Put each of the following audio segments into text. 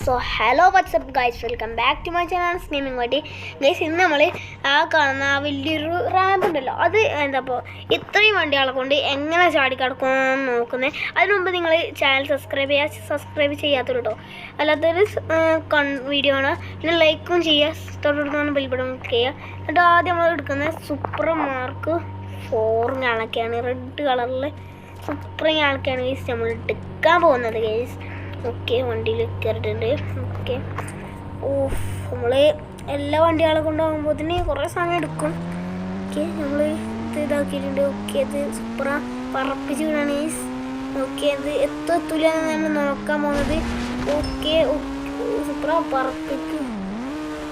So hello WhatsApp guys, welcome back to my channel സ്നേമിങ് വേണ്ടി. Guys, ഇന്ന് നമ്മൾ കാണുന്ന ആ വലിയൊരു റാമ്പ് ഉണ്ടല്ലോ, അത് ഇപ്പോൾ ഇത്രയും വണ്ടികളെ കൊണ്ട് എങ്ങനെ ചാടിക്കടക്കുമെന്ന് നോക്കുന്നത്. അതിന് മുമ്പ് നിങ്ങൾ ചാനൽ സബ്സ്ക്രൈബ് ചെയ്യാത്തൊരു കേട്ടോ, അല്ലാത്തൊരു വീഡിയോ ആണ്. പിന്നെ ലൈക്കും ചെയ്യുക, തൊട്ടടുത്താണ് ബെൽ ബട്ടൺ ക്ലിക്ക് ചെയ്യുക. എന്നിട്ട് ആദ്യം നമ്മൾ എടുക്കുന്നത് സൂപ്പർ മാർക്ക് 4 ആളൊക്കെയാണ്, റെഡ് കളറിൽ സൂപ്പർ ആൾക്കാണ് ഗൈസ് നമ്മൾ എടുക്കാൻ പോകുന്നത്. ഗൈസ് ഓക്കെ, വണ്ടിയിൽ കയറിയിട്ടുണ്ട്. ഓക്കെ, നമ്മൾ എല്ലാ വണ്ടികളെ കൊണ്ടുപോകുമ്പോഴത്തേന് കുറേ സമയം എടുക്കും. ഓക്കെ, നമ്മൾ ഇത് ഇതാക്കിയിട്ടുണ്ട്. ഓക്കെ, അത് സൂപ്പറ പറപ്പിച്ച് വിടാണ് ഗൈസ്. ഓക്കെ, അത് എത്തൂല നമ്മൾ നോക്കാൻ പോകുന്നത്. ഓക്കെ, സൂപ്പറ പറപ്പിക്ക്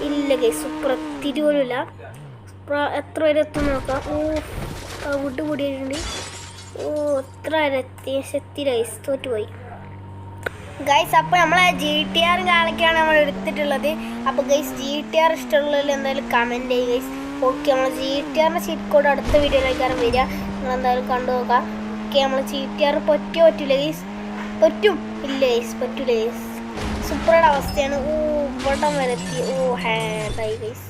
ഇല്ല ഗൈസ്, സൂപ്പർ എത്തിയിട്ട് പോലും ഇല്ല. സൂപ്പറ എത്ര വരെ എത്തും നോക്കാം. വിട്ട് കൂടിയിട്ടുണ്ട്. എത്ര വരെ എത്തി ഗൈസ്, തോറ്റുപോയി ഗൈസ്. അപ്പോൾ നമ്മളെ GTR കാലൊക്കെയാണ് നമ്മൾ എടുത്തിട്ടുള്ളത്. അപ്പോൾ ഗൈസ്, GTR ഇഷ്ടമുള്ളതിൽ എന്തായാലും കമൻറ്റ് ചെയ്യുക ഗൈസ്. ഓക്കെ, നമ്മൾ GTR ചീറ്റ് കോഡ് അടുത്ത വീഡിയോയിലേക്കാണ് വരിക, നിങ്ങൾ എന്തായാലും കണ്ടു നോക്കാം. ഓക്കെ, നമ്മൾ GTR പറ്റില്ല ഗൈസ്, പറ്റും ഇല്ല ഗൈസ്, പറ്റൂല ഗൈസ്. സൂപ്പറുടെ അവസ്ഥയാണ്. ഇവിടം വരെ എത്തി. ഹാൻഡായി ഗൈസ്,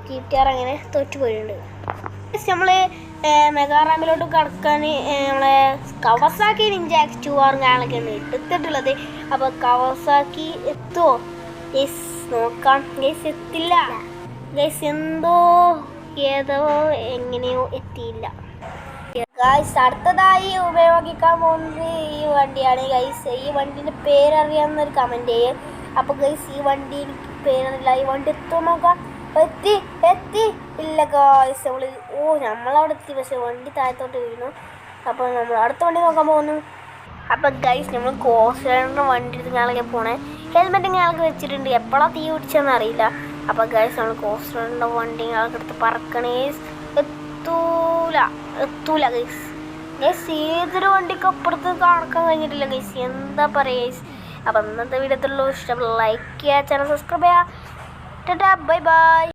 GTR അങ്ങനെ തോറ്റുപോയിട്ടുണ്ട്. നമ്മൾ മെഗാ റാമ്പിലോട്ട് കടക്കാൻ നമ്മളെ കവാസാക്കി നിഞ്ച X2R കാലൊക്കെയാണ് എടുത്തിട്ടുള്ളത്. അപ്പോൾ കവാസാക്കി എത്തുമോ ഗൈസ് നോക്കാം. ഗൈസ് എത്തില്ല ഗൈസ്, ഏതോ എങ്ങനെയോ എത്തിയില്ല ഗൈസ്. അടുത്തതായി ഉപയോഗിക്കാൻ പോകുന്നത് ഈ വണ്ടിയാണ് ഗൈസ്. ഈ വണ്ടീൻ്റെ പേരറിയാവുന്നൊരു കമൻറ്റ് ചെയ്യും. അപ്പോൾ ഗൈസ്, ഈ വണ്ടി എനിക്ക് പേരറിയില്ല. ഈ വണ്ടി എത്തുമോ നോക്കാം. എത്തി ഇല്ല ഗൈസ്, നമ്മളവിടെ എത്തി, പക്ഷേ വണ്ടി താഴത്തോട്ട് വീണു. അപ്പോൾ നമ്മൾ അടുത്ത വണ്ടി നോക്കാൻ പോകുന്നു. അപ്പോൾ ഗൈസ്, നമ്മൾ കോസ്റ്ററിൻ്റെ വണ്ടി എടുത്ത് ഞാളൊക്കെ പോണേ. ഹെൽമെറ്റ് ഞാൾക്ക് വെച്ചിട്ടുണ്ട്, എപ്പോഴാണ് തീ പിടിച്ചതെന്ന് അറിയില്ല. അപ്പോൾ ഗൈസ്, നമ്മൾ കോസ്റ്ററിൻ്റെ വണ്ടി ഞാൾക്ക് എടുത്ത് പറക്കണേ. എത്തൂല ഗൈസ്. ഏതൊരു വണ്ടിക്ക് അപ്പുറത്ത് കടക്കാൻ കഴിഞ്ഞിട്ടില്ല ഗൈസ്, എന്താ പറയുക ഗൈസ്. അപ്പോൾ ഇന്നത്തെ വീഡിയോത്തിലുള്ള ഇഷ്ടം ലൈക്ക് ചെയ്യുക, ചാനൽ സബ്സ്ക്രൈബ് ചെയ്യുക. Tata, bye bye.